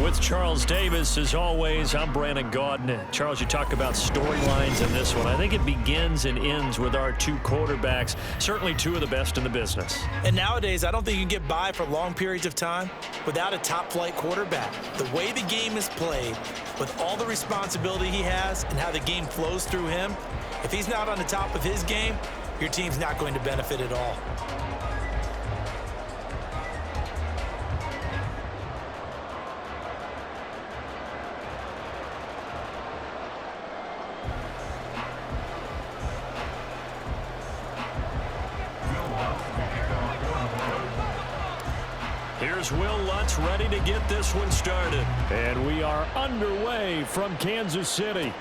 With Charles Davis, as always, I'm Brandon Gaudin. Charles, you talk about storylines in this one. I think it begins and ends with our two quarterbacks, certainly two of the best in the business. And nowadays, I don't think you can get by for long periods of time without a top-flight quarterback. The way the game is played, with all the responsibility he has and how the game flows through him, if he's not on the top of his game, your team's not going to benefit at all. Here's Will Lutz ready to get this one started. And we are underway from Kansas City.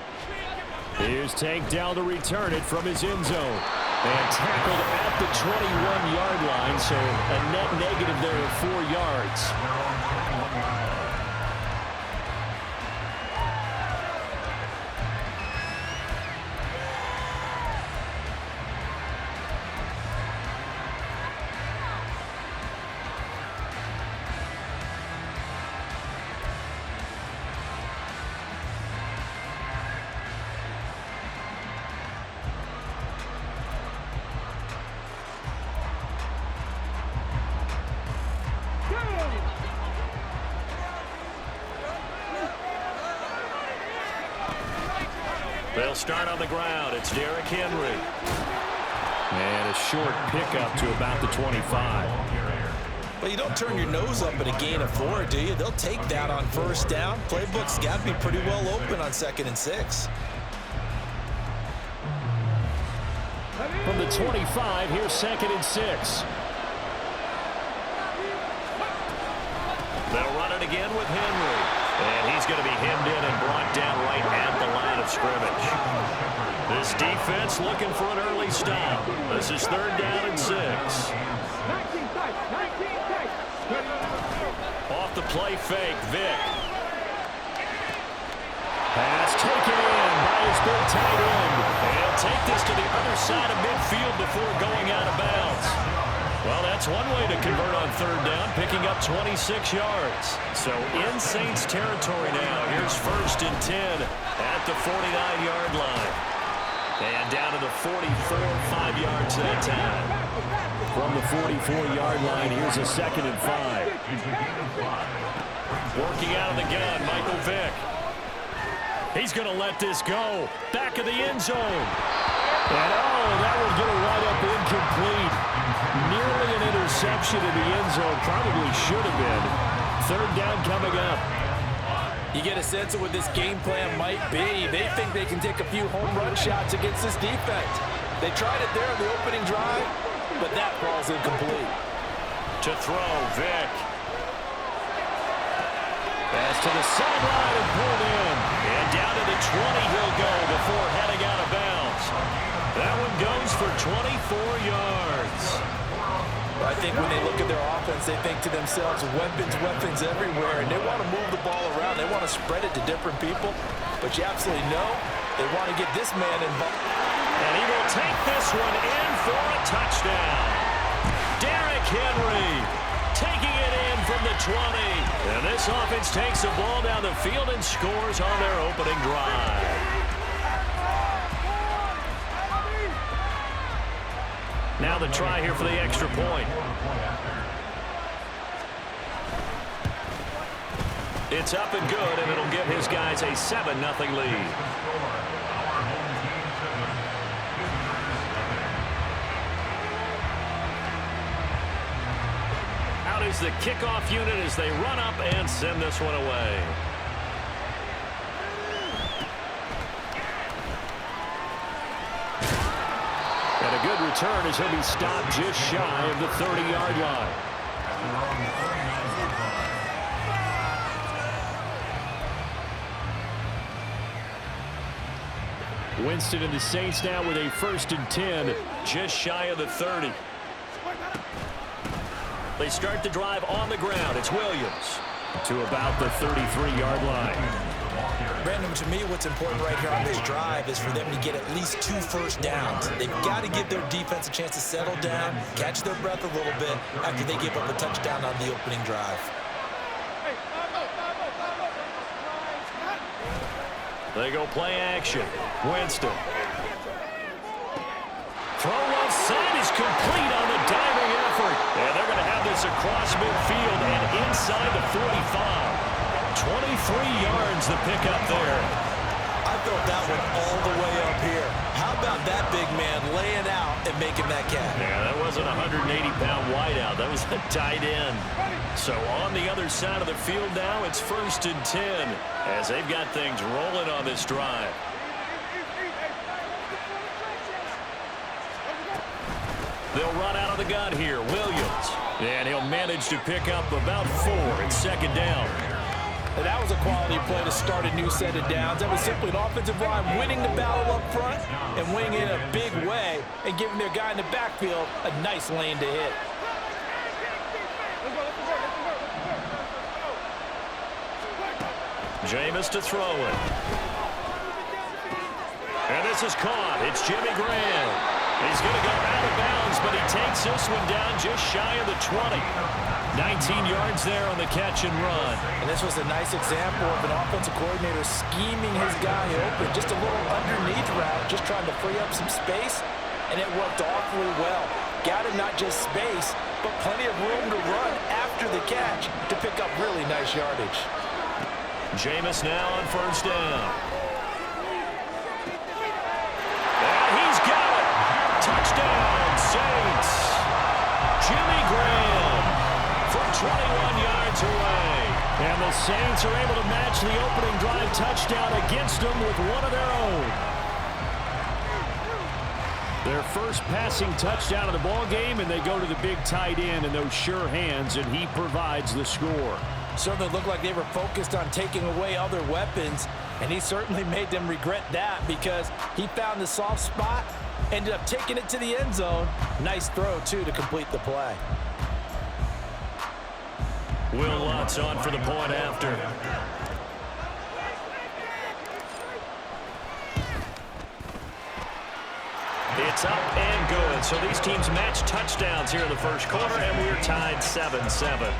Here's Tank Dell to return it from his end zone. And tackled at the 21-yard line, so a net negative there of 4 yards. They'll start on the ground. It's Derrick Henry. And a short pickup to about the 25. Well, you don't turn your nose up at a gain of 4, do you? They'll take that on first down. Playbook's got to be pretty well open on 2nd and 6. From the 25, here's 2nd and 6. They'll run it again with Henry. And he's going to be hemmed in and brought down right at the line of scrimmage. This defense looking for an early stop. This is 3rd down and 6. Off the play fake, Vick. Pass taken in by his big tight end. And he'll take this to the other side of midfield before going out of bounds. Well, that's one way to convert on 3rd down, picking up 26 yards. So in Saints territory now. Here's 1st and 10 at the 49-yard line. And down to the 44, 5 yards that time. From the 44-yard line, here's a 2nd and 5. Working out of the gun, Michael Vick. He's going to let this go. Back of the end zone. And that will get a right-up incomplete. Nearly an interception in the end zone. Probably should have been. 3rd down coming up. You get a sense of what this game plan might be. They think they can take a few home run shots against this defense. They tried it there on the opening drive, but that ball's incomplete. To throw, Vick. Pass to the sideline and pulled in. And down to the 20 he'll go before heading out of bounds. That one goes for 24 yards. I think when they look at their offense, they think to themselves, weapons everywhere, and they want to move the ball around. They want to spread it to different people, but you absolutely know they want to get this man involved. And he will take this one in for a touchdown. Derrick Henry taking it in from the 20. And this offense takes the ball down the field and scores on their opening drive. Now the try here for the extra point. It's up and good, and it'll give his guys a 7-0 lead. Out is the kickoff unit as they run up and send this one away. And a good return as he'll be stopped just shy of the 30-yard line. Winston and the Saints now with a 1st and 10, just shy of the 30. They start the drive on the ground. It's Williams to about the 33-yard line. Brandon, to me, what's important right here on this drive is for them to get at least 2 first downs. They've got to give their defense a chance to settle down, catch their breath a little bit after they give up a touchdown on the opening drive. They go play action. Winston. Throw left side is complete on the diving effort. And they're going to have this across midfield and inside the 45. 23 yards the pickup there. I thought that one all the way up here. How about that big man laying out and making that catch? Yeah, that wasn't a 180-pound wideout. That was a tight end. So on the other side of the field now, it's 1st and 10 as they've got things rolling on this drive. They'll run out of the gun here. Williams. And he'll manage to pick up about 4 and 2nd down. And that was a quality play to start a new set of downs. That was simply an offensive line winning the battle up front and winning in a big way and giving their guy in the backfield a nice lane to hit. Jameis to throw it. And this is caught. It's Jimmy Graham. He's going to go out of bounds, but he takes this one down just shy of the 20. 19 yards there on the catch and run. And this was a nice example of an offensive coordinator scheming his guy open. Just a little underneath route, just trying to free up some space, and it worked awfully well. Got him not just space, but plenty of room to run after the catch to pick up really nice yardage. Jameis now on 1st down. And he's got it. Touchdown, Saints. Jimmy Graham from 21 yards away. And the Saints are able to match the opening drive touchdown against them with one of their own. Their first passing touchdown of the ball game, and they go to the big tight end in those sure hands, and he provides the score. Certainly looked like they were focused on taking away other weapons, and he certainly made them regret that because he found the soft spot, ended up taking it to the end zone. Nice throw, too, to complete the play. Will Lutz on for the point after. It's up and good. So these teams match touchdowns here in the first quarter, and we're tied 7-7.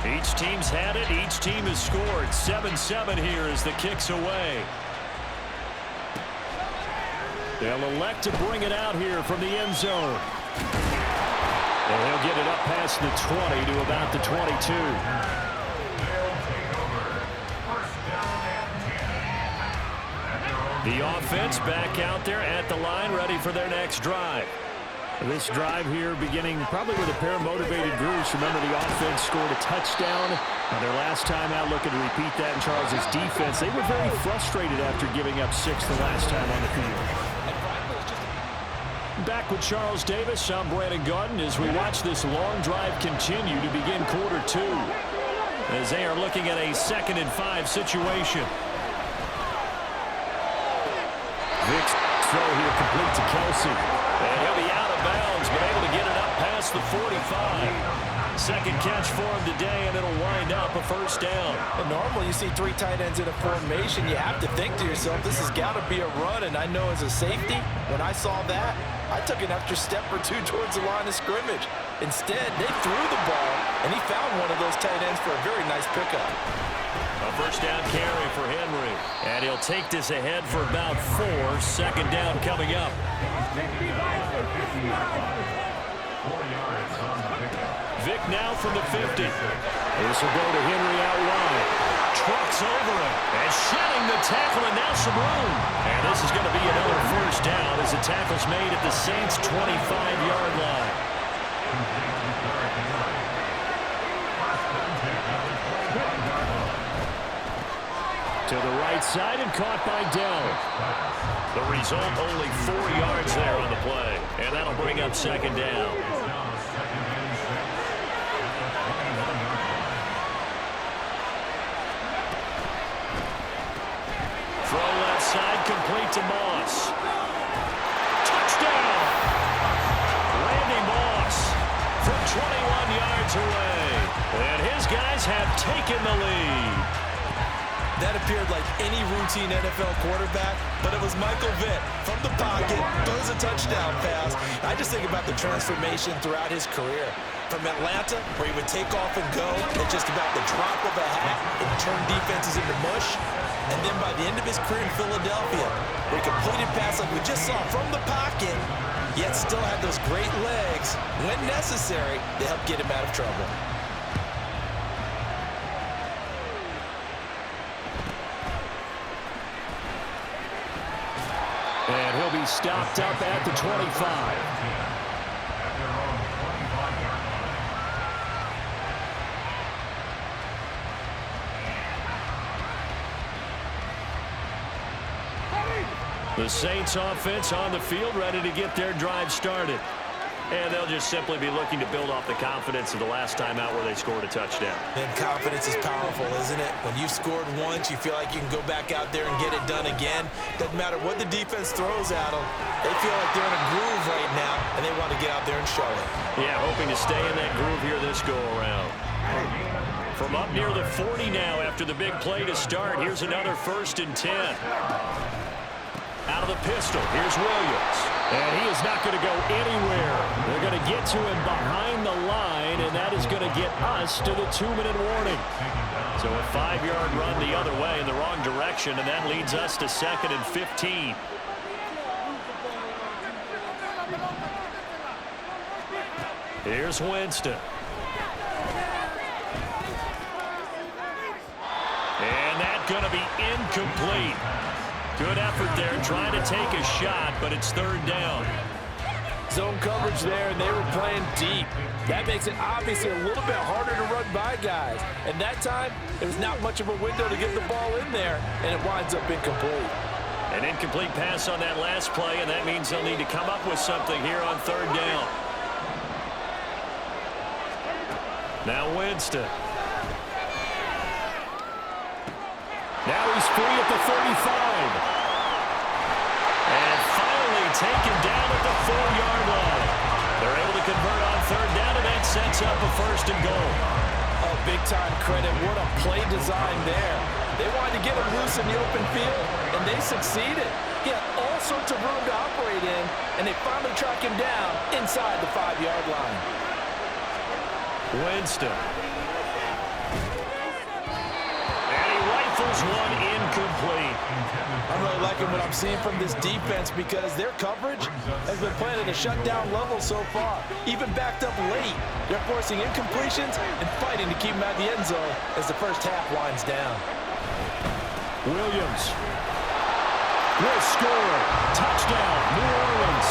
Each team's had it. Each team has scored. 7-7 here as the kick's away. They'll elect to bring it out here from the end zone. And he'll get it up past the 20 to about the 22. The offense back out there at the line, ready for their next drive. This drive here beginning probably with a pair of motivated groups. Remember, the offense scored a touchdown on their last time out, looking to repeat that in Charles' defense. They were very frustrated after giving up 6 the last time on the field. Back with Charles Davis, I'm Brandon Garden as we watch this long drive continue to begin quarter 2. As they are looking at a 2nd and 5 situation. Vick's throw here complete to Kelsey. And he'll be out of bounds, but able to get it up past the 45. Second catch for him today, and it'll wind up a 1st down. And normally you see 3 tight ends in a formation. You have to think to yourself, this has got to be a run. And I know as a safety, when I saw that, I took an extra step or 2 towards the line of scrimmage. Instead, they threw the ball, and he found one of those tight ends for a very nice pickup. A 1st down carry for Henry. And he'll take this ahead for about 4. 2nd down coming up. Vick now from the 50. This will go to Henry out wide. Trucks over him. And shedding the tackle, and now some room. And this is going to be another 1st down as the tackle's made at the Saints' 25-yard line. To the right side and caught by Dell. The result, only 4 yards there on the play. And that'll bring up 2nd down. Throw left side, complete to Moss. Touchdown! Randy Moss from 21 yards away. And his guys have taken the lead. That appeared like any routine NFL quarterback, but it was Michael Vick from the pocket, throws a touchdown pass. I just think about the transformation throughout his career. From Atlanta, where he would take off and go at just about the drop of a hat and turn defenses into mush. And then by the end of his career in Philadelphia, where he completed pass like we just saw from the pocket, yet still had those great legs, when necessary, to help get him out of trouble. And he'll be stopped up at the 25. The Saints offense on the field, ready to get their drive started. And they'll just simply be looking to build off the confidence of the last time out where they scored a touchdown. And confidence is powerful, isn't it? When you've scored once, you feel like you can go back out there and get it done again. Doesn't matter what the defense throws at them. They feel like they're in a groove right now, and they want to get out there and show it. Yeah, hoping to stay in that groove here this go-around. From up near the 40 now after the big play to start, here's another 1st and 10. Out of the pistol, here's Williams. And he is not going to go anywhere. They're going to get to him behind the line, and that is going to get us to the 2-minute warning. So a 5-yard run the other way in the wrong direction, and that leads us to 2nd and 15. Here's Winston. And that's going to be incomplete. Good effort there, trying to take a shot, but it's 3rd down. Zone coverage there, and they were playing deep. That makes it obviously a little bit harder to run by guys. And that time, there was not much of a window to get the ball in there, and it winds up incomplete. An incomplete pass on that last play, and that means they'll need to come up with something here on 3rd down. Now Winston. Now he's free at the 35. And finally taken down at the 4-yard line. They're able to convert on 3rd down, and that sets up a 1st and goal. Oh, big-time credit. What a play design there. They wanted to get him loose in the open field, and they succeeded. He had all sorts of room to operate in, and they finally track him down inside the 5-yard line. Winston. One incomplete. I'm really liking what I'm seeing from this defense because their coverage has been playing at a shutdown level so far. Even backed up late, they're forcing incompletions and fighting to keep them out of the end zone as the first half winds down. Williams will score. Touchdown, New Orleans.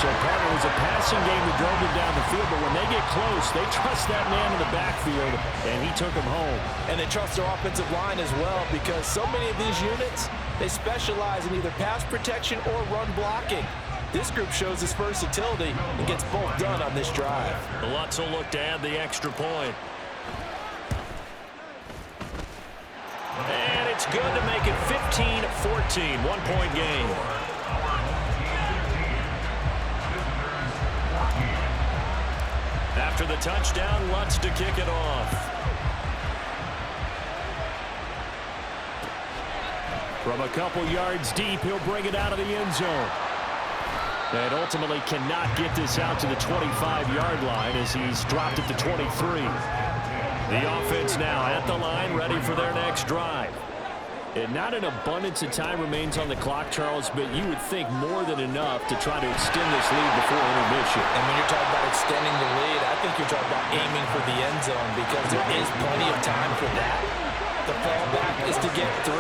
So part of it was a passing game that drove them down the field, but when they get close, they trust that man in the backfield, and he took them home. And they trust their offensive line as well because so many of these units, they specialize in either pass protection or run blocking. This group shows its versatility and gets both done on this drive. The Lutz will look to add the extra point. And it's good to make it 15-14, 1-point game. After the touchdown, Lutz to kick it off. From a couple yards deep, he'll bring it out of the end zone. And ultimately cannot get this out to the 25-yard line as he's dropped at the 23. The offense now at the line, ready for their next drive. And not an abundance of time remains on the clock, Charles, but you would think more than enough to try to extend this lead before intermission. And when you're talking about extending the lead, I think you're talking about aiming for the end zone because there is plenty of time for that. The fallback is to get 3.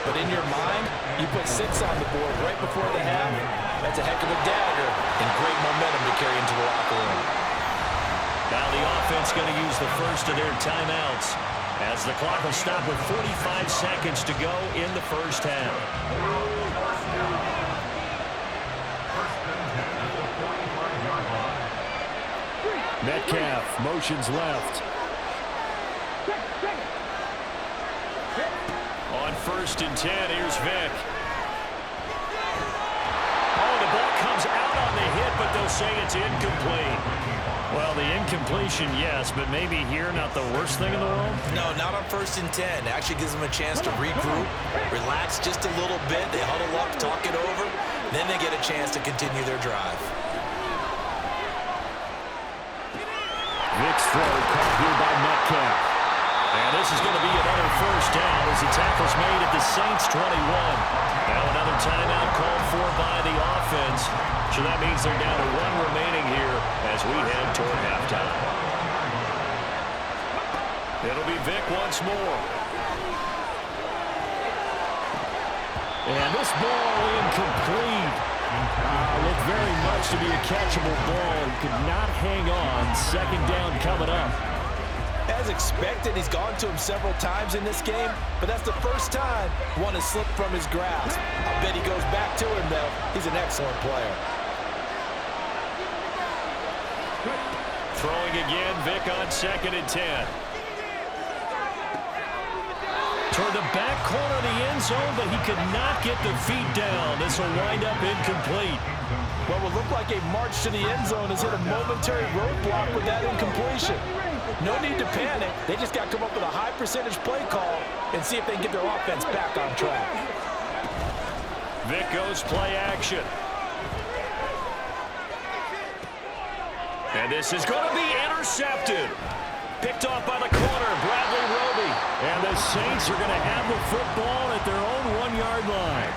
But in your mind, you put 6 on the board right before the half. That's a heck of a dagger and great momentum to carry into the locker room. Now the offense going to use the first of their timeouts as the clock will stop with 45 seconds to go in the first half. Metcalf motions left. On 1st and 10, here's Vick. Oh, the ball comes out on the hit, but they'll say it's incomplete. Well, the incompletion, yes, but maybe here not the worst thing in the world? No, not on 1st and 10. It actually gives them a chance to regroup, relax just a little bit. They huddle up, talk it over, then they get a chance to continue their drive. Vick's throw caught here by Metcalf. And this is going to be another first down as the tackle's made at the Saints' 21. Now another timeout called for by the offense. So that means they're down to 1 remaining here as we head toward halftime. It'll be Vick once more. And this ball incomplete. Looked very much to be a catchable ball. Could not hang on. 2nd down coming up. As expected, he's gone to him several times in this game, but that's the first time one has slipped from his grasp. I bet he goes back to him, though. He's an excellent player. Throwing again, Vick on 2nd and 10. Toward the back corner of the end zone, but he could not get the feet down. This will wind up incomplete. What will look like a march to the end zone has hit a momentary roadblock with that incompletion. No need to panic. They just got to come up with a high percentage play call and see if they can get their offense back on track. Vick goes play action. And this is going to be intercepted. Picked off by the corner, Bradley Roby. And the Saints are going to have the football at their own 1-yard line.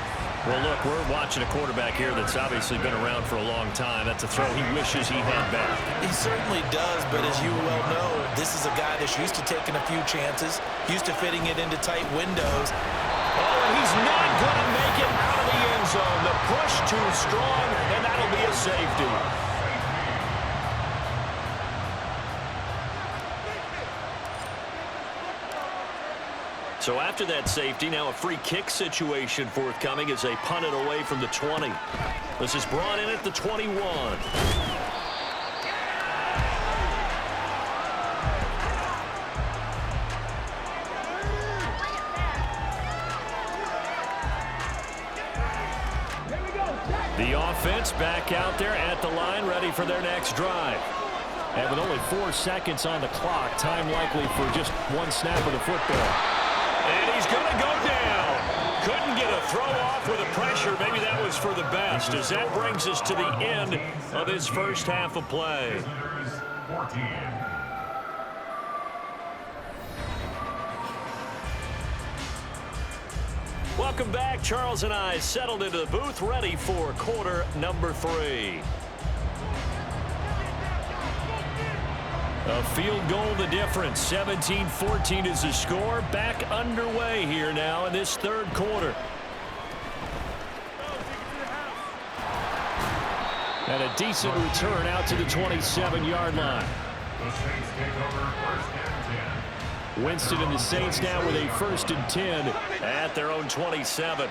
Well, look, we're watching a quarterback here that's obviously been around for a long time. That's a throw he wishes he had back. He certainly does, but as you well know, this is a guy that's used to taking a few chances, used to fitting it into tight windows. Oh, and he's not going to make it out of the end zone. The push too strong, and that'll be a safety. So after that safety, now a free kick situation forthcoming as they punt it away from the 20. This is brought in at the 21. The offense back out there at the line, ready for their next drive. And with only 4 seconds on the clock, time likely for just 1 snap of the football. And he's going to go down. Couldn't get a throw off with the pressure. Maybe that was for the best, as that brings us to the end of this first half of play. Welcome back. Charles and I settled into the booth, ready for quarter number 3. A field goal the difference. 17-14 is the score. Back underway here now in this 3rd quarter. And a decent return out to the 27-yard line. Winston and the Saints now with a 1st and 10 at their own 27.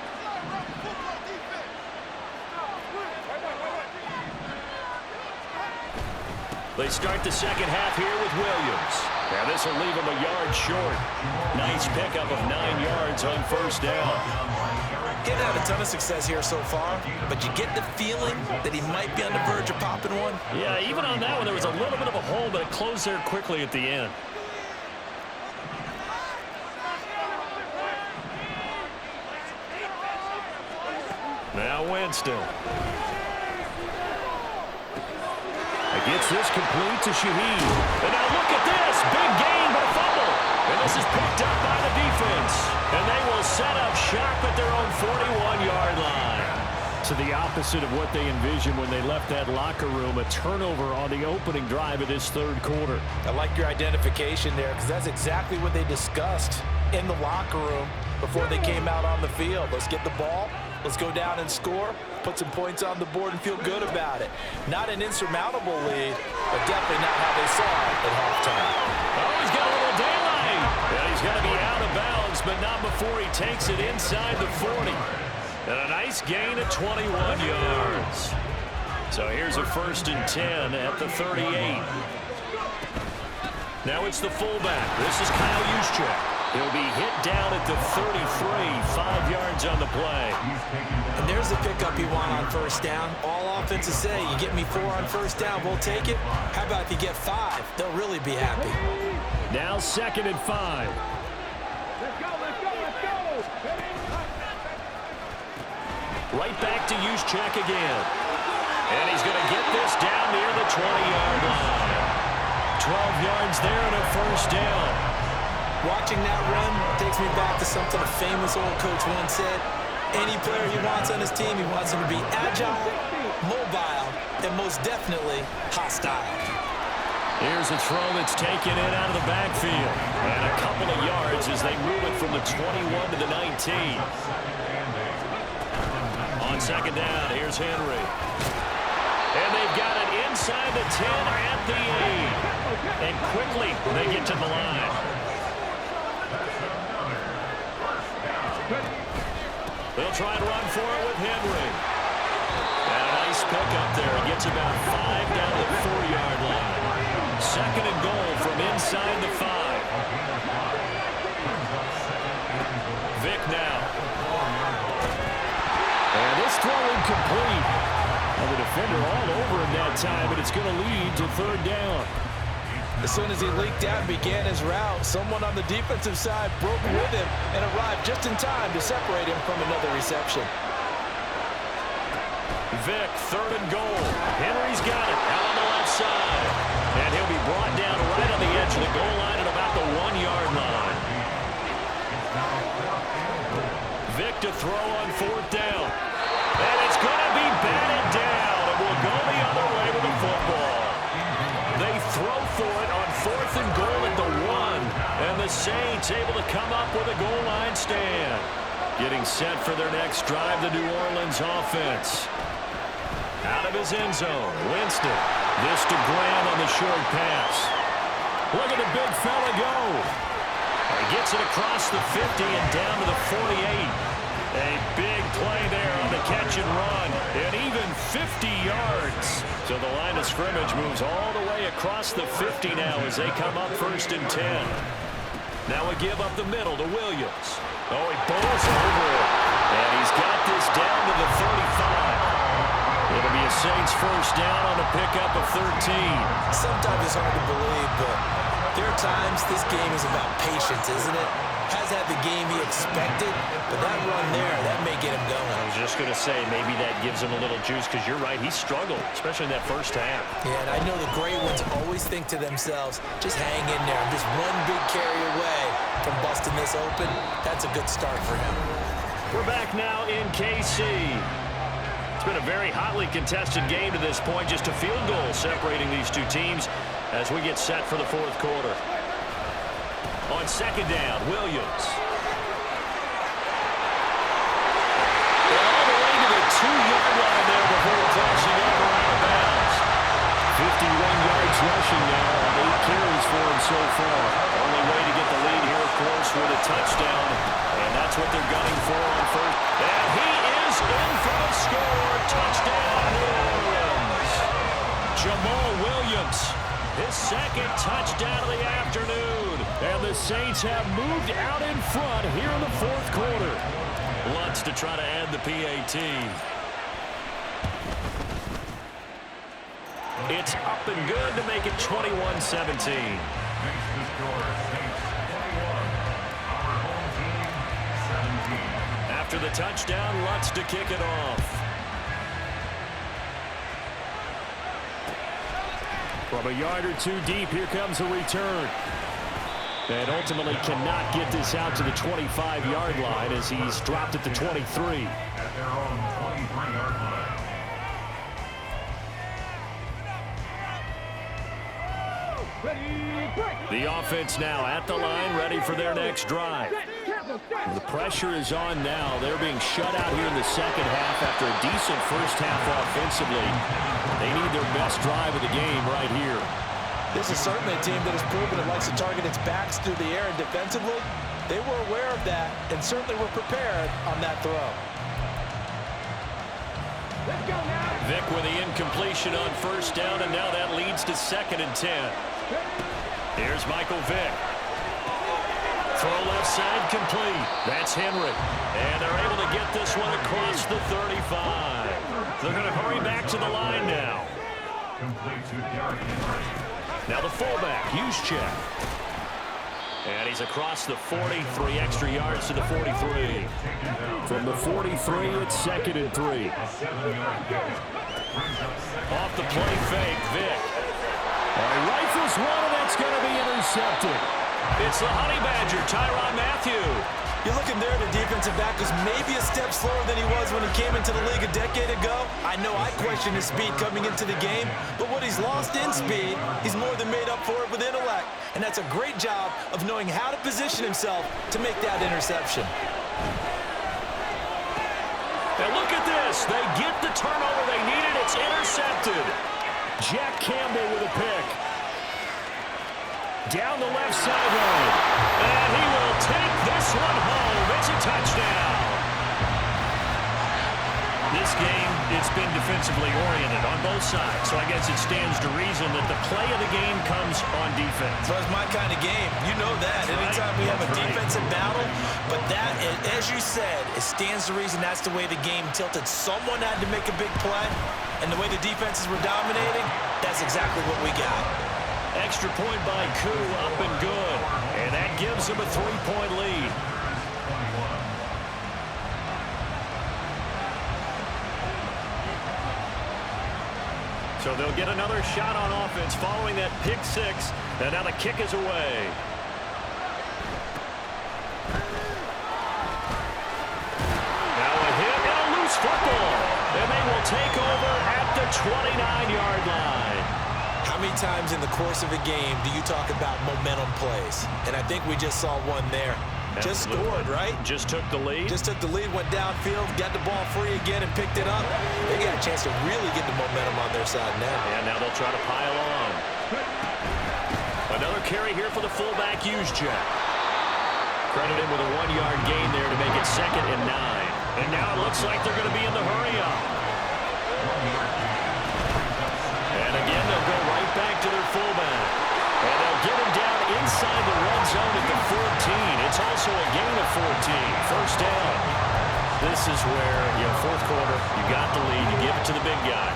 They start the second half here with Williams. Now this will leave him a yard short. Nice pickup of 9 yards on 1st down. He's had a ton of success here so far, but you get the feeling that he might be on the verge of popping one. Yeah, even on that one, there was a little bit of a hole, but it closed there quickly at the end. Now Winston. Gets this complete to Shaheed. And now look at this. Big gain, but a fumble. And this is picked up by the defense. And they will set up shop at their own 41-yard line. To the opposite of what they envisioned when they left that locker room. A turnover on the opening drive of this 3rd quarter. I like your identification there, because that's exactly what they discussed in the locker room before they came out on the field. Let's get the ball. Let's go down and score, put some points on the board, and feel good about it. Not an insurmountable lead, but definitely not how they saw it at halftime. Oh, he's got a little daylight. Yeah, he's going to be out of bounds, but not before he takes it inside the 40. And a nice gain of 21 yards. So here's a 1st and 10 at the 38. Now it's the fullback. This is Kyle Juszczyk. He'll be hit down at the 33, 5 yards on the play. And there's the pickup you want on first down. All offenses say, you get me 4 on first down, we'll take it. How about if you get 5? They'll really be happy. Now 2nd and 5. Right back to H2HFull again. And he's going to get this down near the 20-yard line. 12 yards there and a first down. Watching that run takes me back to something a famous old coach once said. Any player he wants on his team, he wants him to be agile, mobile, and most definitely hostile. Here's a throw that's taken in out of the backfield. And a couple of yards as they move it from the 21 to the 19. On 2nd down, here's Henry. And they've got it inside the 10 at the 8. And quickly they get to the line. They'll try and run for it with Henry. And a nice pick up there. He gets about 5 down to the 4-yard line. 2nd and goal from inside the 5. Vic now. And this throw incomplete. And the defender all over him that time, but it's going to lead to 3rd down. As soon as he leaked out and began his route, someone on the defensive side broke with him and arrived just in time to separate him from another reception. Vic, 3rd and goal. Henry's got it out on the left side. And he'll be brought down right on the edge of the goal line at about the 1-yard line. Vic to throw on 4th down. And it's going to be batted down. And we'll go the other way with the football. They throw for it on 4th and goal at the 1. And the Saints able to come up with a goal line stand. Getting set for their next drive, the New Orleans offense. Out of his end zone, Winston. This to Graham on the short pass. Look at the big fella go. He gets it across the 50 and down to the 48. A big play there on the catch and run. And even 50 yards. So the line of scrimmage moves all the way across the 50 now as they come up 1st and 10. Now a give up the middle to Williams. Oh, he bowls over it. And he's got this down to the 35. It'll be a Saints 1st down on a pickup of 13. Sometimes it's hard to believe, but there are times this game is about patience, isn't it? Has had the game he expected, but that run there, that may get him going. I was just going to say, maybe that gives him a little juice, because you're right, he struggled, especially in that first half. Yeah, and I know the great ones always think to themselves, just hang in there. I'm just one big carry away from busting this open. That's a good start for him. We're back now in KC. It's been a very hotly contested game to this point, just a field goal separating these two teams as we get set for the 4th quarter. On 2nd down, Williams. All the way to the 2-yard line there before crossing over out of bounds. 51 yards rushing now on 8 carries for him so far. Only way to get the lead here, of course, with a touchdown. And that's what they're gunning for on 1st. And he is in for the score. Touchdown, New Orleans. Jamal Williams. His 2nd touchdown of the afternoon. And the Saints have moved out in front here in the 4th quarter. Lutz to try to add the PAT. It's up and good to make it 21-17. After the touchdown, Lutz to kick it off. From a yard or 2 deep, here comes a return. And ultimately cannot get this out to the 25-yard line as he's dropped at the 23. The offense now at the line, ready for their next drive. The pressure is on now. They're being shut out here in the 2nd half after a decent first half offensively. They need their best drive of the game right here. This is certainly a team that has proven it likes to target its backs through the air, and defensively, they were aware of that and certainly were prepared on that throw. Vic with the incompletion on 1st down, and now that leads to 2nd and 10. Here's Michael Vick. Throw left side complete. That's Henry. And they're able to get this one across the 35. They're going to hurry back to the line now. Now the fullback, H2HFull. And he's across the 40, 3 extra yards to the 43. From the 43, it's 2nd and 3. Off the play fake, Vick. He rifles one, and that's going to be intercepted. It's the Honey Badger, Tyrann Mathieu. You're looking there, the defensive back was maybe a step slower than he was when he came into the league a decade ago. I know I questioned his speed coming into the game, but what he's lost in speed, he's more than made up for it with intellect. And that's a great job of knowing how to position himself to make that interception. And look at this. They get the turnover they needed. It's intercepted. Jack Campbell with a pick. Down the left sideline. And he will take this one home. It's a touchdown. This game, it's been defensively oriented on both sides. So I guess it stands to reason that the play of the game comes on defense. So it's my kind of game. You know that. Anytime we have a defensive battle, but that, as you said, it stands to reason that's the way the game tilted. Someone had to make a big play, and the way the defenses were dominating, that's exactly what we got. Extra point by Koo, up and good. And that gives him a 3-point lead. So they'll get another shot on offense following that pick six. And now the kick is away. Now a hit and a loose football. And they will take over at the 29-yard line. How many times in the course of a game do you talk about momentum plays? And I think we just saw one there. Just scored, right? Just took the lead. Just took the lead, went downfield, got the ball free again, and picked it up. They got a chance to really get the momentum on their side now. And now they'll try to pile on. Another carry here for the fullback, H2HFull. Credit him with a 1-yard gain there to make it 2nd and 9. And now it looks like they're going to be in the hurry-up. And again, they'll go right back to their fullback. And they'll get him down inside the red zone at the 14. It's also a gain of 14. First down. This is where, fourth quarter, you got the lead, you give it to the big guy.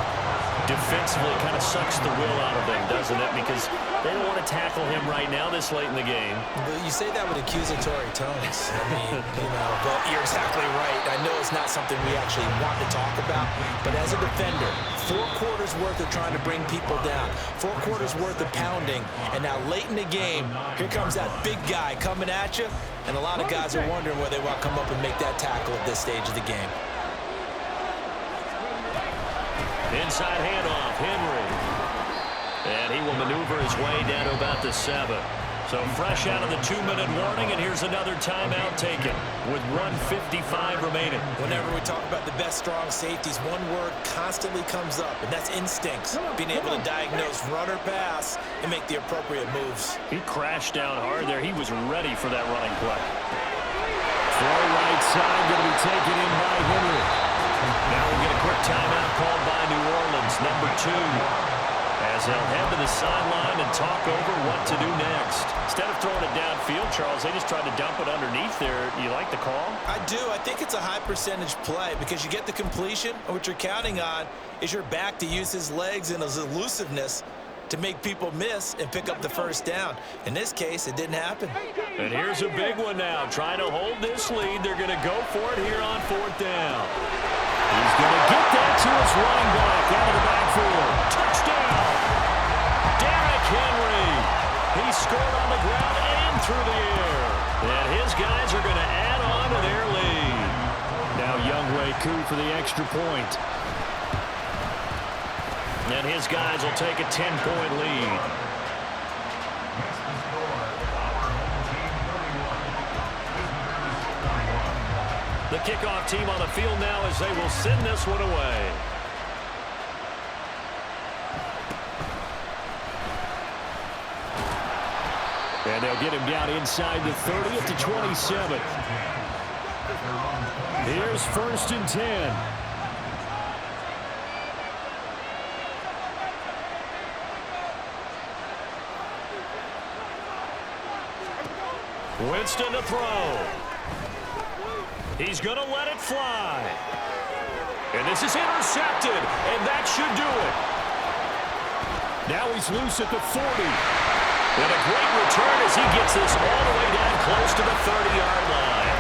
Defensively, kind of sucks the will out of them, doesn't it? Because they don't want to tackle him right now this late in the game. But you say that with accusatory tones. I mean, but you're exactly right. I know it's not something we actually want to talk about, but as a defender, 4 quarters worth of trying to bring people down, 4 quarters worth of pounding, and now late in the game, here comes that big guy coming at you, and a lot of guys are wondering whether they want to come up and make that tackle at this stage of the game. Inside handoff, Henry. And he will maneuver his way down to about the 7. So fresh out of the 2-minute warning, and here's another timeout taken with 1:55 remaining. Whenever we talk about the best strong safeties, one word constantly comes up, and that's instincts. Being able to diagnose run or pass and make the appropriate moves. He crashed down hard there. He was ready for that running play. Throw right side, going to be taken in by Henry. Now we'll get a quick timeout called by New Orleans, number 2. As they'll head to the sideline and talk over what to do next. Instead of throwing it downfield, Charles, they just tried to dump it underneath there. You like the call? I do. I think it's a high percentage play because you get the completion, and what you're counting on is your back to use his legs and his elusiveness to make people miss and pick up the first down. In this case, it didn't happen. And here's a big one now. Trying to hold this lead. They're going to go for it here on 4th down. He's going to get that to his running back out of the backfield. Touchdown! Derrick Henry. He scored on the ground and through the air. And his guys are going to add on to their lead. Now Younghoe Koo for the extra point. And his guys will take a 10-point lead. The kickoff team on the field now as they will send this one away. And they'll get him down inside the 30 at the 27. Here's 1st and 10. Winston to throw. He's going to let it fly. And this is intercepted, and that should do it. Now he's loose at the 40. And a great return as he gets this all the way down close to the 30-yard line.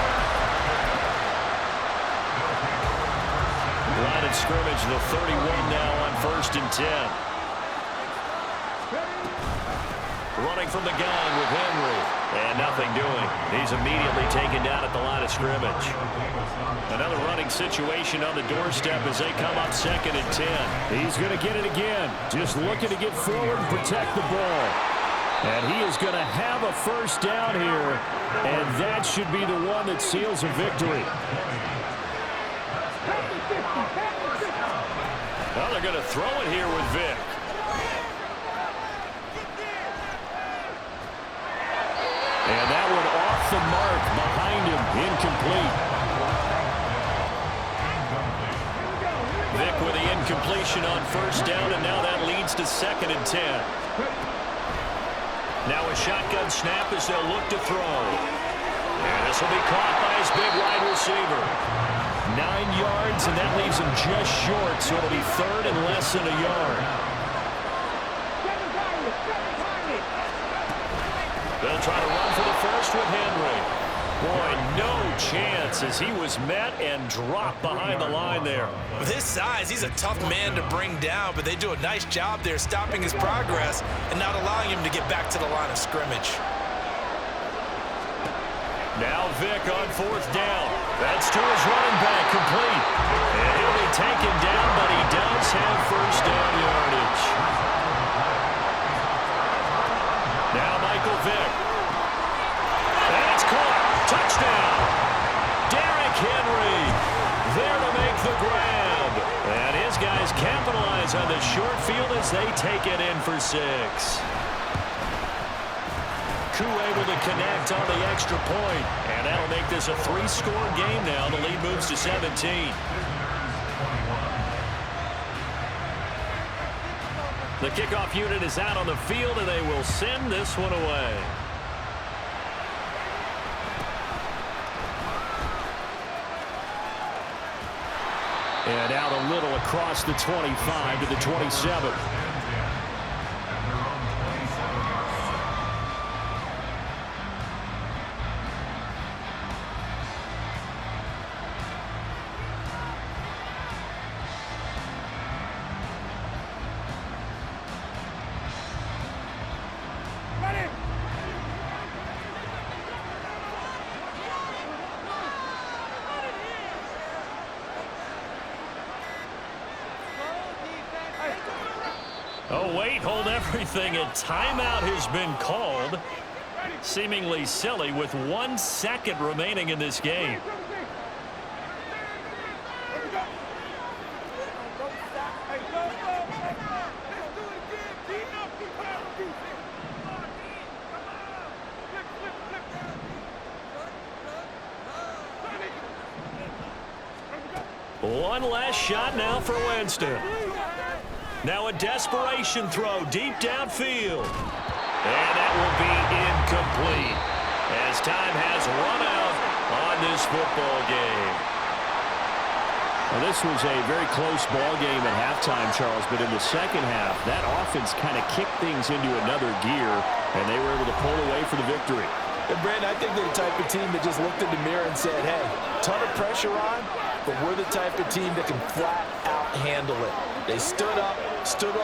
Line of scrimmage, the 31 now on 1st and 10. Running from the gun with Henry. And nothing doing. He's immediately taken down at the line of scrimmage. Another running situation on the doorstep as they come up 2nd and 10. He's going to get it again. Just looking to get forward and protect the ball. And he is going to have a first down here. And that should be the one that seals a victory. Well, they're going to throw it here with Vic. And that one off the mark behind him, incomplete. Vic with the incompletion on 1st down, and now that leads to 2nd and 10. Now a shotgun snap as they'll look to throw. And this will be caught by his big wide receiver. 9 yards, and that leaves him just short, so it'll be 3rd and less than a yard. They'll try to run for the first with Henry. Boy, no chance as he was met and dropped behind the line there. With his size, he's a tough man to bring down, but they do a nice job there stopping his progress and not allowing him to get back to the line of scrimmage. Now Vic on 4th down. That's to his running back, complete. And he'll be taken down, but he does have first down yardage. Now Michael Vick. And it's caught. Touchdown. Derrick Henry there to make the grab. And his guys capitalize on the short field as they take it in for 6. Koo able to connect on the extra point. And that'll make this a 3-score game now. The lead moves to 17. The kickoff unit is out on the field, and they will send this one away. And out a little across the 25 to the 27. Oh, wait, hold everything. A timeout has been called. Seemingly silly with 1 second remaining in this game. One last shot now for Winston. Now a desperation throw deep downfield. And that will be incomplete as time has run out on this football game. Well, this was a very close ball game at halftime, Charles, but in the second half, that offense kind of kicked things into another gear, and they were able to pull away for the victory. And Brandon, I think they're the type of team that just looked in the mirror and said, hey, ton of pressure on, but we're the type of team that can flat out handle it. They stood up